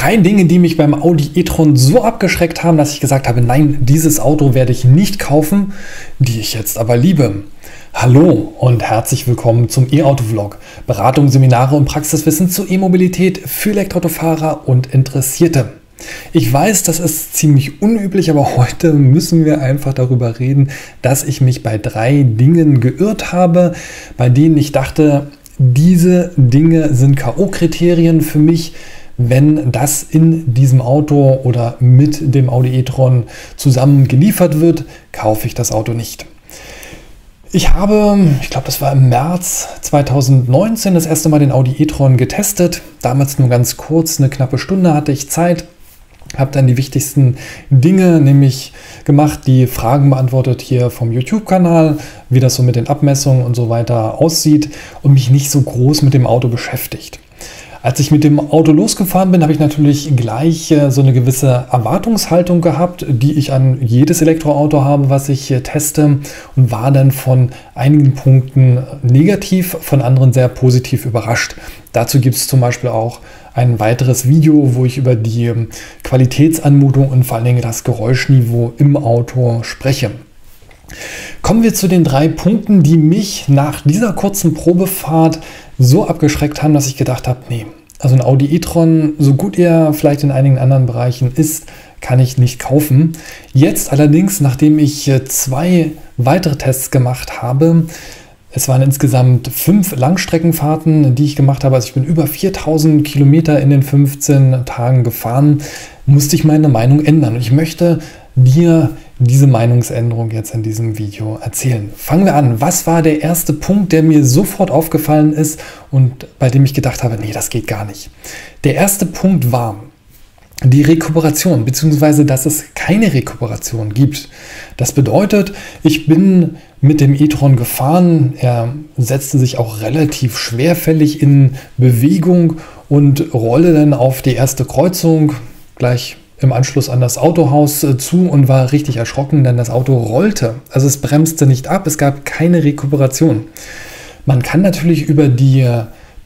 3 Dinge, die mich beim Audi e-tron so abgeschreckt haben, dass ich gesagt habe, nein, dieses Auto werde ich nicht kaufen, die ich jetzt aber liebe. Hallo und herzlich willkommen zum E-Auto-Vlog. Beratung, Seminare und Praxiswissen zur E-Mobilität für Elektroautofahrer und Interessierte. Ich weiß, das ist ziemlich unüblich, aber heute müssen wir einfach darüber reden, dass ich mich bei 3 Dingen geirrt habe, bei denen ich dachte, diese Dinge sind K.O.-Kriterien für mich. Wenn das in diesem Auto oder mit dem Audi e-tron zusammen geliefert wird, kaufe ich das Auto nicht. Ich habe, ich glaube, das war im März 2019, das erste Mal den Audi e-tron getestet. Damals nur ganz kurz, eine knappe Stunde hatte ich Zeit. Habe dann die wichtigsten Dinge nämlich gemacht, die Fragen beantwortet hier vom YouTube-Kanal, wie das so mit den Abmessungen und so weiter aussieht und mich nicht so groß mit dem Auto beschäftigt. Als ich mit dem Auto losgefahren bin, habe ich natürlich gleich so eine gewisse Erwartungshaltung gehabt, die ich an jedes Elektroauto habe, was ich teste, und war dann von einigen Punkten negativ, von anderen sehr positiv überrascht. Dazu gibt es zum Beispiel auch ein weiteres Video, wo ich über die Qualitätsanmutung und vor allen Dingen das Geräuschniveau im Auto spreche. Kommen wir zu den 3 Punkten, die mich nach dieser kurzen Probefahrt so abgeschreckt haben, dass ich gedacht habe, nee, also ein Audi e-tron, so gut er vielleicht in einigen anderen Bereichen ist, kann ich nicht kaufen. Jetzt allerdings, nachdem ich 2 weitere Tests gemacht habe, es waren insgesamt 5 Langstreckenfahrten, die ich gemacht habe, also ich bin über 4000 Kilometer in den 15 Tagen gefahren, musste ich meine Meinung ändern. Und ich möchte dir diese Meinungsänderung jetzt in diesem Video erzählen. Fangen wir an. Was war der erste Punkt, der mir sofort aufgefallen ist und bei dem ich gedacht habe, nee, das geht gar nicht. Der erste Punkt war die Rekuperation, beziehungsweise dass es keine Rekuperation gibt. Das bedeutet, ich bin mit dem e-tron gefahren, er setzte sich auch relativ schwerfällig in Bewegung und rolle dann auf die erste Kreuzung gleich im Anschluss an das Autohaus zu und war richtig erschrocken, denn das Auto rollte. Also es bremste nicht ab, es gab keine Rekuperation. Man kann natürlich über die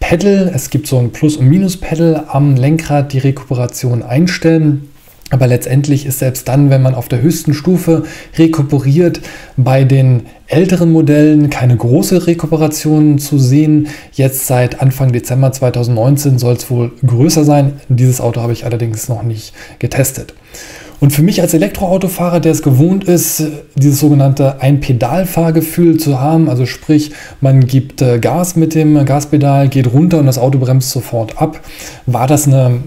Pedal, es gibt so ein Plus- und Minus-Pedal am Lenkrad, die Rekuperation einstellen. Aber letztendlich ist selbst dann, wenn man auf der höchsten Stufe rekuperiert, bei den älteren Modellen keine große Rekuperation zu sehen. Jetzt seit Anfang Dezember 2019 soll es wohl größer sein. Dieses Auto habe ich allerdings noch nicht getestet. Und für mich als Elektroautofahrer, der es gewohnt ist, dieses sogenannte Ein-Pedal-Fahrgefühl zu haben, also sprich, man gibt Gas mit dem Gaspedal, geht runter und das Auto bremst sofort ab, war das eine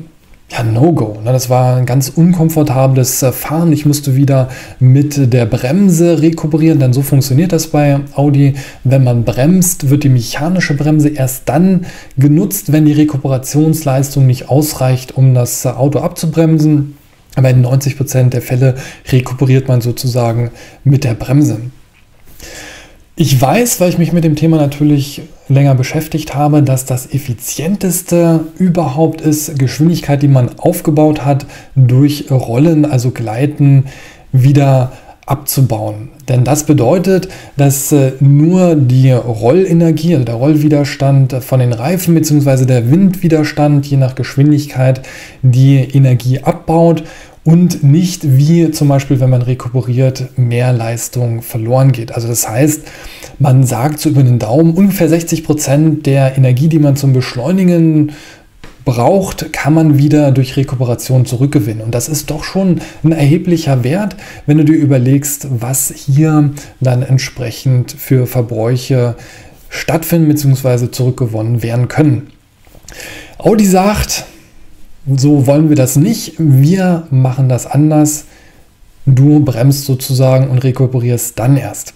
No-Go. Das war ein ganz unkomfortables Fahren. Ich musste wieder mit der Bremse rekuperieren, denn so funktioniert das bei Audi. Wenn man bremst, wird die mechanische Bremse erst dann genutzt, wenn die Rekuperationsleistung nicht ausreicht, um das Auto abzubremsen. Aber in 90% der Fälle rekuperiert man sozusagen mit der Bremse. Ich weiß, weil ich mich mit dem Thema natürlich länger beschäftigt habe, dass das effizienteste überhaupt ist, Geschwindigkeit, die man aufgebaut hat, durch Rollen, also Gleiten, wieder abzubauen. Denn das bedeutet, dass nur die Rollenergie, also der Rollwiderstand von den Reifen bzw. der Windwiderstand, je nach Geschwindigkeit, die Energie abbaut und nicht wie zum Beispiel, wenn man rekuperiert, mehr Leistung verloren geht. Also das heißt, man sagt so über den Daumen, ungefähr 60% der Energie, die man zum Beschleunigen braucht, kann man wieder durch Rekuperation zurückgewinnen. Und das ist doch schon ein erheblicher Wert, wenn du dir überlegst, was hier dann entsprechend für Verbräuche stattfinden bzw. zurückgewonnen werden können. Audi sagt, so wollen wir das nicht, wir machen das anders. Du bremst sozusagen und rekuperierst dann erst.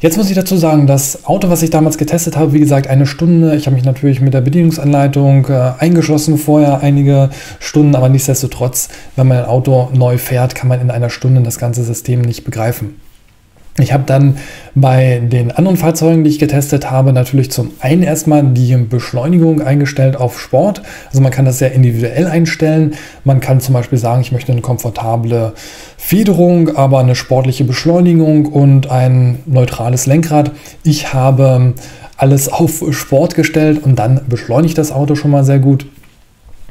Jetzt muss ich dazu sagen, das Auto, was ich damals getestet habe, wie gesagt, 1 Stunde. Ich habe mich natürlich mit der Bedienungsanleitung eingeschlossen vorher, einige Stunden, aber nichtsdestotrotz, wenn man ein Auto neu fährt, kann man in 1 Stunde das ganze System nicht begreifen. Ich habe dann bei den anderen Fahrzeugen, die ich getestet habe, natürlich zum einen erstmal die Beschleunigung eingestellt auf Sport. Also man kann das sehr individuell einstellen. Man kann zum Beispiel sagen, ich möchte eine komfortable Federung, aber eine sportliche Beschleunigung und ein neutrales Lenkrad. Ich habe alles auf Sport gestellt und dann beschleunigt das Auto schon mal sehr gut.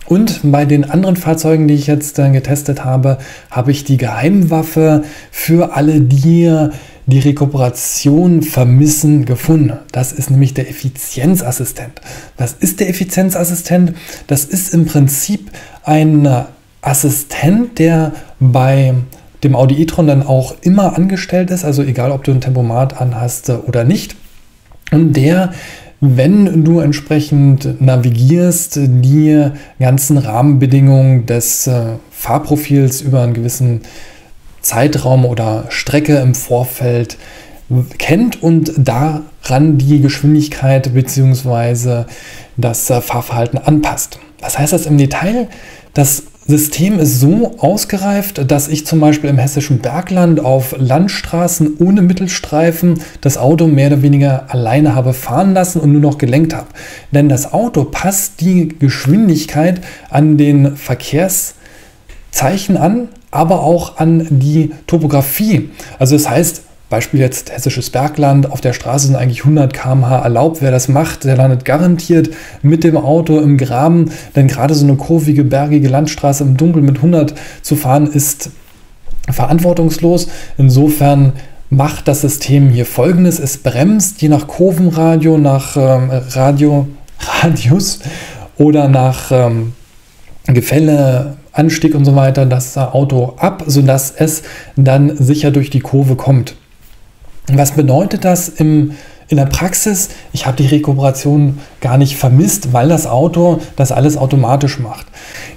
Und bei den anderen Fahrzeugen, die ich jetzt getestet habe, habe ich die Geheimwaffe für alle, die die Rekuperation vermissen, gefunden. Das ist nämlich der Effizienzassistent. Was ist der Effizienzassistent? Das ist im Prinzip ein Assistent, der bei dem Audi e-tron dann auch immer angestellt ist, also egal, ob du ein Tempomat anhast oder nicht. Und der, wenn du entsprechend navigierst, die ganzen Rahmenbedingungen des Fahrprofils über einen gewissen Zeitraum oder Strecke im Vorfeld kennt und daran die Geschwindigkeit bzw. das Fahrverhalten anpasst. Was heißt das im Detail? Das System ist so ausgereift, dass ich zum Beispiel im hessischen Bergland auf Landstraßen ohne Mittelstreifen das Auto mehr oder weniger alleine habe fahren lassen und nur noch gelenkt habe. Denn das Auto passt die Geschwindigkeit an den Verkehrszeichen an, aber auch an die Topografie. Also das heißt, Beispiel jetzt hessisches Bergland, auf der Straße sind eigentlich 100 km/h erlaubt. Wer das macht, der landet garantiert mit dem Auto im Graben, denn gerade so eine kurvige, bergige Landstraße im Dunkeln mit 100 zu fahren ist verantwortungslos. Insofern macht das System hier Folgendes: Es bremst je nach Kurvenradio, nach Radius oder nach Gefälle, Anstieg und so weiter das Auto ab, sodass es dann sicher durch die Kurve kommt. Was bedeutet das in der Praxis? Ich habe die Rekuperation gar nicht vermisst, weil das Auto das alles automatisch macht.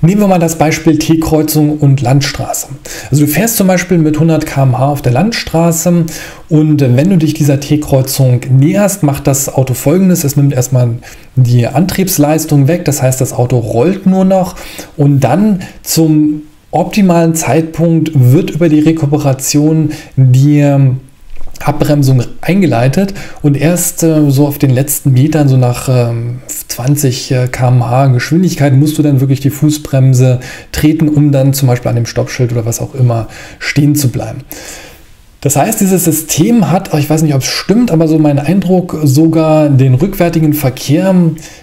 Nehmen wir mal das Beispiel T-Kreuzung und Landstraße. Also du fährst zum Beispiel mit 100 km/h auf der Landstraße und wenn du dich dieser T-Kreuzung näherst, macht das Auto Folgendes: Es nimmt erstmal die Antriebsleistung weg, das heißt, das Auto rollt nur noch und dann zum optimalen Zeitpunkt wird über die Rekuperation die Abbremsung eingeleitet und erst so auf den letzten Metern, so nach 20 km/h Geschwindigkeit, musst du dann wirklich die Fußbremse treten, um dann zum Beispiel an dem Stoppschild oder was auch immer stehen zu bleiben. Das heißt, dieses System hat, ich weiß nicht, ob es stimmt, aber so mein Eindruck, sogar den rückwärtigen Verkehr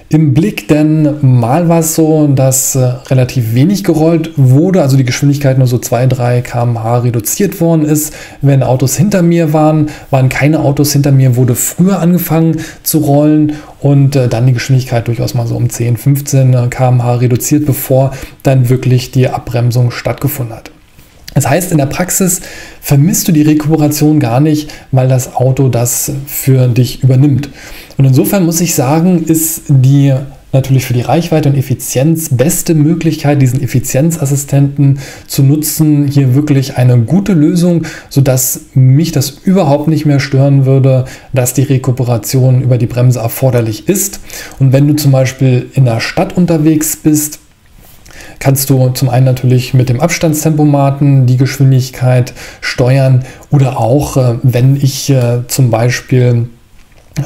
im Blick, denn mal war es so, dass relativ wenig gerollt wurde, also die Geschwindigkeit nur so 2-3 km/h reduziert worden ist. Wenn Autos hinter mir waren keine Autos hinter mir, wurde früher angefangen zu rollen und dann die Geschwindigkeit durchaus mal so um 10-15 km/h reduziert, bevor dann wirklich die Abbremsung stattgefunden hat. Das heißt, in der Praxis vermisst du die Rekuperation gar nicht, weil das Auto das für dich übernimmt. Und insofern muss ich sagen, ist die natürlich für die Reichweite und Effizienz beste Möglichkeit, diesen Effizienzassistenten zu nutzen, hier wirklich eine gute Lösung, sodass mich das überhaupt nicht mehr stören würde, dass die Rekuperation über die Bremse erforderlich ist. Und wenn du zum Beispiel in der Stadt unterwegs bist, kannst du zum einen natürlich mit dem Abstandstempomaten die Geschwindigkeit steuern oder auch, wenn ich zum Beispiel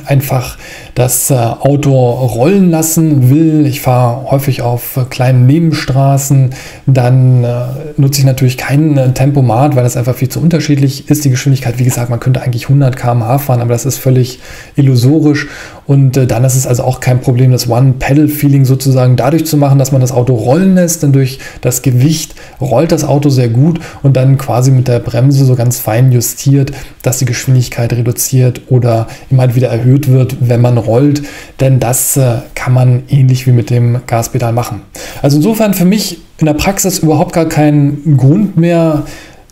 einfach das Auto rollen lassen will. Ich fahre häufig auf kleinen Nebenstraßen, dann nutze ich natürlich kein Tempomat, weil das einfach viel zu unterschiedlich ist. Die Geschwindigkeit, wie gesagt, man könnte eigentlich 100 km/h fahren, aber das ist völlig illusorisch. Und dann ist es also auch kein Problem, das One-Pedal-Feeling sozusagen dadurch zu machen, dass man das Auto rollen lässt, denn durch das Gewicht rollt das Auto sehr gut und dann quasi mit der Bremse so ganz fein justiert, dass die Geschwindigkeit reduziert oder immer halt wieder erhöht wird, wenn man rollt, denn das kann man ähnlich wie mit dem Gaspedal machen. Also insofern für mich in der Praxis überhaupt gar kein Grund mehr,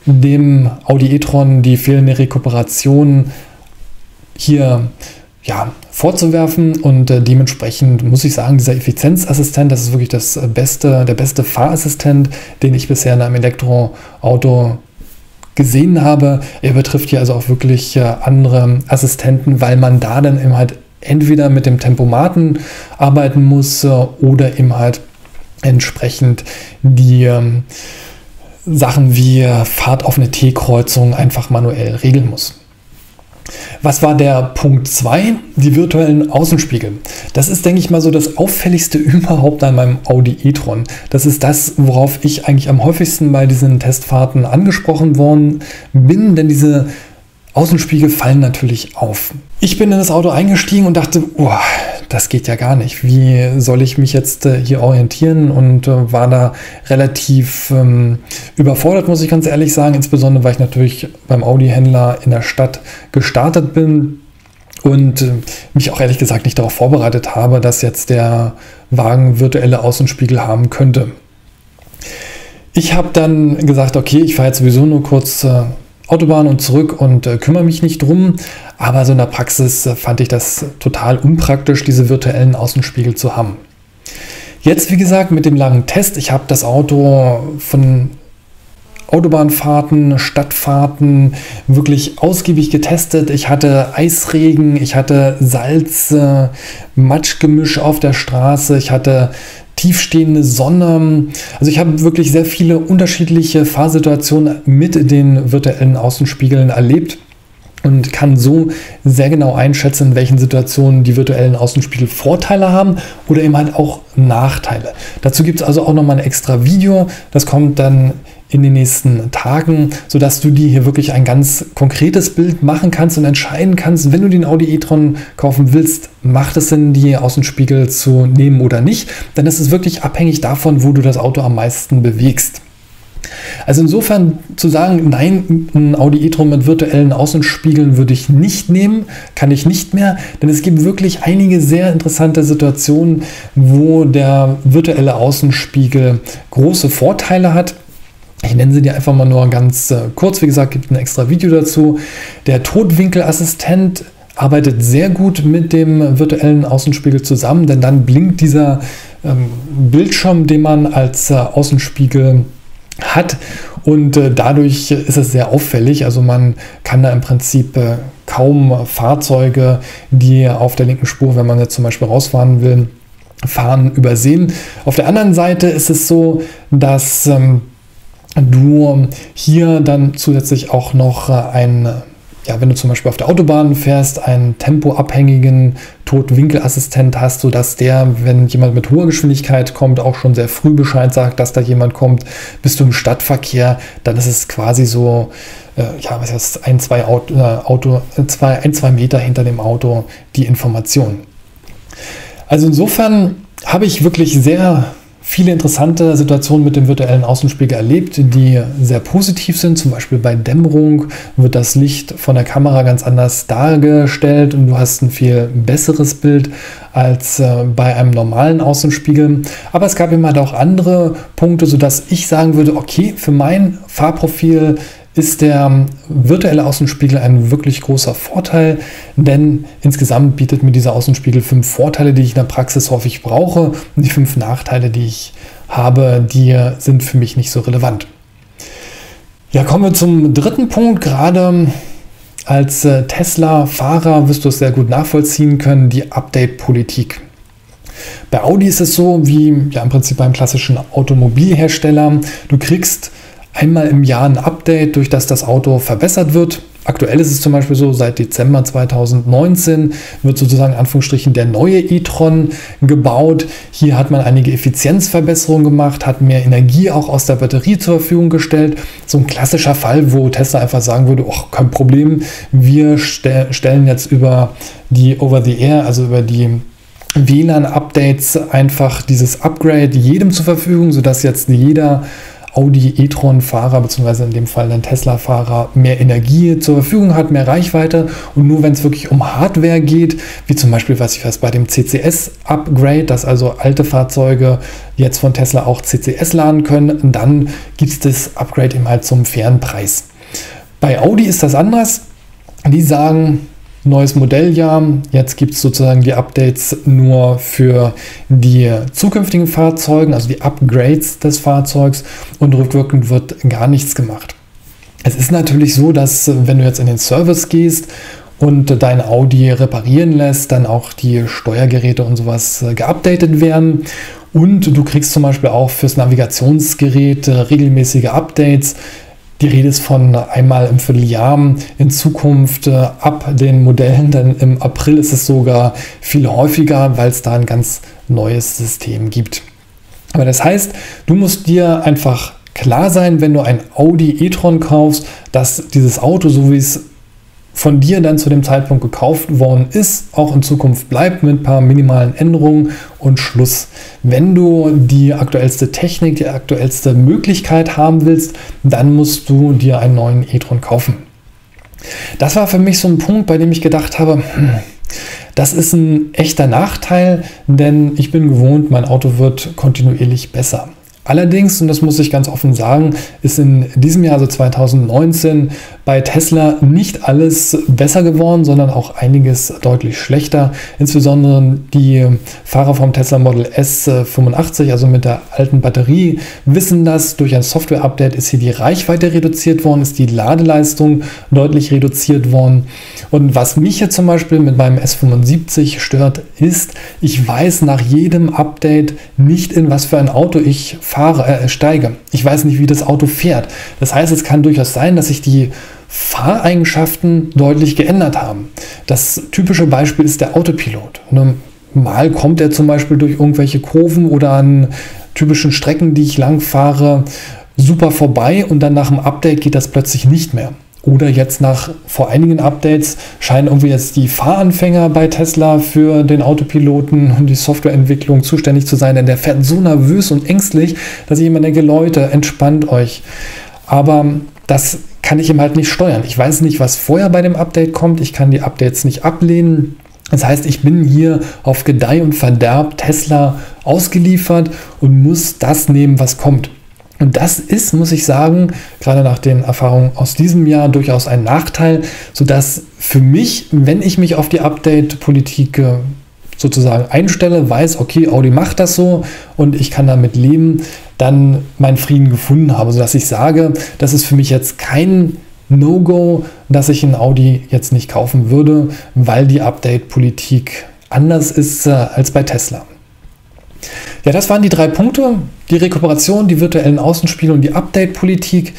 dem Audi e-tron die fehlende Rekuperation hier vorzuwerfen und dementsprechend muss ich sagen, dieser Effizienzassistent, das ist wirklich der beste Fahrassistent, den ich bisher in einem Elektroauto gesehen habe. Er betrifft hier also auch wirklich andere Assistenten, weil man da dann eben halt entweder mit dem Tempomaten arbeiten muss oder eben halt entsprechend die Sachen wie Fahrt auf eine T-Kreuzung einfach manuell regeln muss. Was war der Punkt 2? Die virtuellen Außenspiegel. Das ist, denke ich mal, so das Auffälligste überhaupt an meinem Audi e-tron. Das ist das, worauf ich eigentlich am häufigsten bei diesen Testfahrten angesprochen worden bin, denn diese Außenspiegel fallen natürlich auf. Ich bin in das Auto eingestiegen und dachte, das geht ja gar nicht. Wie soll ich mich jetzt hier orientieren? Und war da relativ überfordert, muss ich ganz ehrlich sagen. Insbesondere, weil ich natürlich beim Audi-Händler in der Stadt gestartet bin und mich auch ehrlich gesagt nicht darauf vorbereitet habe, dass jetzt der Wagen virtuelle Außenspiegel haben könnte. Ich habe dann gesagt, okay, ich fahre jetzt sowieso nur kurz Autobahn und zurück und kümmere mich nicht drum. Aber so in der Praxis fand ich das total unpraktisch, diese virtuellen Außenspiegel zu haben. Jetzt, wie gesagt, mit dem langen Test. Ich habe das Auto von Autobahnfahrten, Stadtfahrten wirklich ausgiebig getestet. Ich hatte Eisregen, ich hatte Salz, Matschgemisch auf der Straße, ich hatte tiefstehende Sonne. Also ich habe wirklich sehr viele unterschiedliche Fahrsituationen mit den virtuellen Außenspiegeln erlebt und kann so sehr genau einschätzen, in welchen Situationen die virtuellen Außenspiegel Vorteile haben oder eben halt auch Nachteile. Dazu gibt es also auch nochmal ein extra Video, das kommt dann in den nächsten Tagen, sodass du dir hier wirklich ein ganz konkretes Bild machen kannst und entscheiden kannst, wenn du den Audi e-tron kaufen willst, macht es Sinn, die Außenspiegel zu nehmen oder nicht, denn es ist wirklich abhängig davon, wo du das Auto am meisten bewegst. Also insofern zu sagen, nein, ein Audi e-tron mit virtuellen Außenspiegeln würde ich nicht nehmen, kann ich nicht mehr, denn es gibt wirklich einige sehr interessante Situationen, wo der virtuelle Außenspiegel große Vorteile hat. Ich nenne sie dir einfach mal nur ganz kurz. Wie gesagt, gibt ein extra Video dazu. Der Totwinkelassistent arbeitet sehr gut mit dem virtuellen Außenspiegel zusammen, denn dann blinkt dieser Bildschirm, den man als Außenspiegel hat, und dadurch ist es sehr auffällig. Also man kann da im Prinzip kaum Fahrzeuge, die auf der linken Spur, wenn man jetzt zum Beispiel rausfahren will, fahren, übersehen. Auf der anderen Seite ist es so, dass du hier dann zusätzlich auch noch wenn du zum Beispiel auf der Autobahn fährst, einen tempoabhängigen Totwinkelassistent hast, sodass der, wenn jemand mit hoher Geschwindigkeit kommt, auch schon sehr früh Bescheid sagt, dass da jemand kommt. Bist du im Stadtverkehr, dann ist es quasi so, ein, zwei Meter hinter dem Auto die Information. Also insofern habe ich wirklich sehr viele interessante Situationen mit dem virtuellen Außenspiegel erlebt, die sehr positiv sind. Zum Beispiel bei Dämmerung wird das Licht von der Kamera ganz anders dargestellt und du hast ein viel besseres Bild als bei einem normalen Außenspiegel. Aber es gab immer auch andere Punkte, sodass ich sagen würde, okay, für mein Fahrprofil ist der virtuelle Außenspiegel ein wirklich großer Vorteil, denn insgesamt bietet mir dieser Außenspiegel 5 Vorteile, die ich in der Praxis häufig brauche, und die 5 Nachteile, die ich habe, die sind für mich nicht so relevant. Ja, kommen wir zum dritten Punkt. Gerade als Tesla-Fahrer wirst du es sehr gut nachvollziehen können, die Update-Politik. Bei Audi ist es so, wie im Prinzip beim klassischen Automobilhersteller, du kriegst einmal im Jahr ein Update, durch das Auto verbessert wird. Aktuell ist es zum Beispiel so, seit Dezember 2019 wird sozusagen in Anführungsstrichen der neue e-tron gebaut. Hier hat man einige Effizienzverbesserungen gemacht, hat mehr Energie auch aus der Batterie zur Verfügung gestellt. So ein klassischer Fall, wo Tesla einfach sagen würde, kein Problem, wir stellen jetzt über die Over-the-Air, also über die WLAN-Updates einfach dieses Upgrade jedem zur Verfügung, sodass jetzt jeder Audi e-tron-Fahrer, beziehungsweise in dem Fall ein Tesla-Fahrer, mehr Energie zur Verfügung hat, mehr Reichweite, und nur wenn es wirklich um Hardware geht, wie zum Beispiel, bei dem CCS-Upgrade, dass also alte Fahrzeuge jetzt von Tesla auch CCS laden können, dann gibt es das Upgrade eben halt zum fairen Preis. Bei Audi ist das anders. Die sagen, neues Modelljahr, jetzt gibt es sozusagen die Updates nur für die zukünftigen Fahrzeuge, also die Upgrades des Fahrzeugs, und rückwirkend wird gar nichts gemacht. Es ist natürlich so, dass wenn du jetzt in den Service gehst und dein Audi reparieren lässt, dann auch die Steuergeräte und sowas geupdatet werden. Und du kriegst zum Beispiel auch fürs Navigationsgerät regelmäßige Updates. Die Rede ist von einmal im Vierteljahr, in Zukunft ab den Modellen, denn im April ist es sogar viel häufiger, weil es da ein ganz neues System gibt. Aber das heißt, du musst dir einfach klar sein, wenn du ein Audi e-tron kaufst, dass dieses Auto, so wie es von dir dann zu dem Zeitpunkt gekauft worden ist, auch in Zukunft bleibt mit ein paar minimalen Änderungen und Schluss. Wenn du die aktuellste Technik, die aktuellste Möglichkeit haben willst, dann musst du dir einen neuen e-tron kaufen. Das war für mich so ein Punkt, bei dem ich gedacht habe, das ist ein echter Nachteil, denn ich bin gewohnt, mein Auto wird kontinuierlich besser. Allerdings, und das muss ich ganz offen sagen, ist in diesem Jahr, also 2019, bei Tesla nicht alles besser geworden, sondern auch einiges deutlich schlechter. Insbesondere die Fahrer vom Tesla Model S 85, also mit der alten Batterie, wissen das. Durch ein Software-Update ist hier die Reichweite reduziert worden, ist die Ladeleistung deutlich reduziert worden. Und was mich hier zum Beispiel mit meinem S75 stört, ist, ich weiß nach jedem Update nicht, in was für ein Auto ich steige. Ich weiß nicht, wie das Auto fährt. Das heißt, es kann durchaus sein, dass sich die Fahreigenschaften deutlich geändert haben. Das typische Beispiel ist der Autopilot. Mal kommt er zum Beispiel durch irgendwelche Kurven oder an typischen Strecken, die ich lang fahre, super vorbei und dann nach dem Update geht das plötzlich nicht mehr. Oder jetzt vor einigen Updates scheinen irgendwie jetzt die Fahranfänger bei Tesla für den Autopiloten und die Softwareentwicklung zuständig zu sein, denn der fährt so nervös und ängstlich, dass ich immer denke, Leute, entspannt euch. Aber das kann ich ihm halt nicht steuern. Ich weiß nicht, was vorher bei dem Update kommt. Ich kann die Updates nicht ablehnen. Das heißt, ich bin hier auf Gedeih und Verderb Tesla ausgeliefert und muss das nehmen, was kommt. Und das ist, muss ich sagen, gerade nach den Erfahrungen aus diesem Jahr durchaus ein Nachteil, sodass für mich, wenn ich mich auf die Update-Politik sozusagen einstelle, weiß, okay, Audi macht das so und ich kann damit leben, dann meinen Frieden gefunden habe, sodass ich sage, das ist für mich jetzt kein No-Go, dass ich ein Audi jetzt nicht kaufen würde, weil die Update-Politik anders ist als bei Tesla. Ja, das waren die 3 Punkte, die Rekuperation, die virtuellen Außenspiele und die Update-Politik.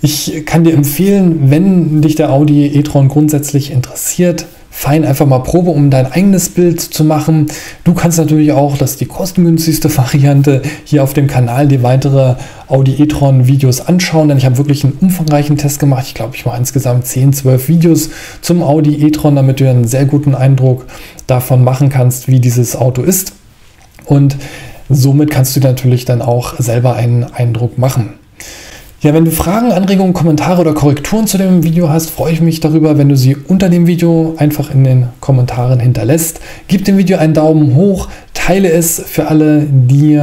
Ich kann dir empfehlen, wenn dich der Audi e-tron grundsätzlich interessiert, fein einfach mal Probe, um dein eigenes Bild zu machen. Du kannst natürlich auch, das ist die kostengünstigste Variante, hier auf dem Kanal die weitere Audi e-tron Videos anschauen, denn ich habe wirklich einen umfangreichen Test gemacht. Ich glaube, ich mache insgesamt 10, 12 Videos zum Audi e-tron, damit du einen sehr guten Eindruck davon machen kannst, wie dieses Auto ist. Und somit kannst du natürlich dann auch selber einen Eindruck machen. Ja, wenn du Fragen, Anregungen, Kommentare oder Korrekturen zu dem Video hast, freue ich mich darüber, wenn du sie unter dem Video einfach in den Kommentaren hinterlässt. Gib dem Video einen Daumen hoch, teile es für alle, die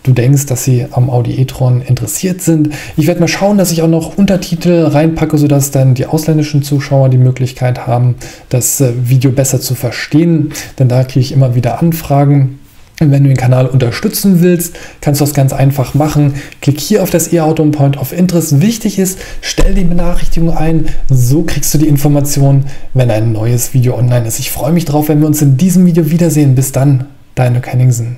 du denkst, dass sie am Audi e-tron interessiert sind. Ich werde mal schauen, dass ich auch noch Untertitel reinpacke, sodass dann die ausländischen Zuschauer die Möglichkeit haben, das Video besser zu verstehen, denn da kriege ich immer wieder Anfragen. Und wenn du den Kanal unterstützen willst, kannst du das ganz einfach machen. Klick hier auf das e-Auto und Point of Interest. Wichtig ist, stell die Benachrichtigung ein. So kriegst du die Information, wenn ein neues Video online ist. Ich freue mich drauf, wenn wir uns in diesem Video wiedersehen. Bis dann, dein Henningsen.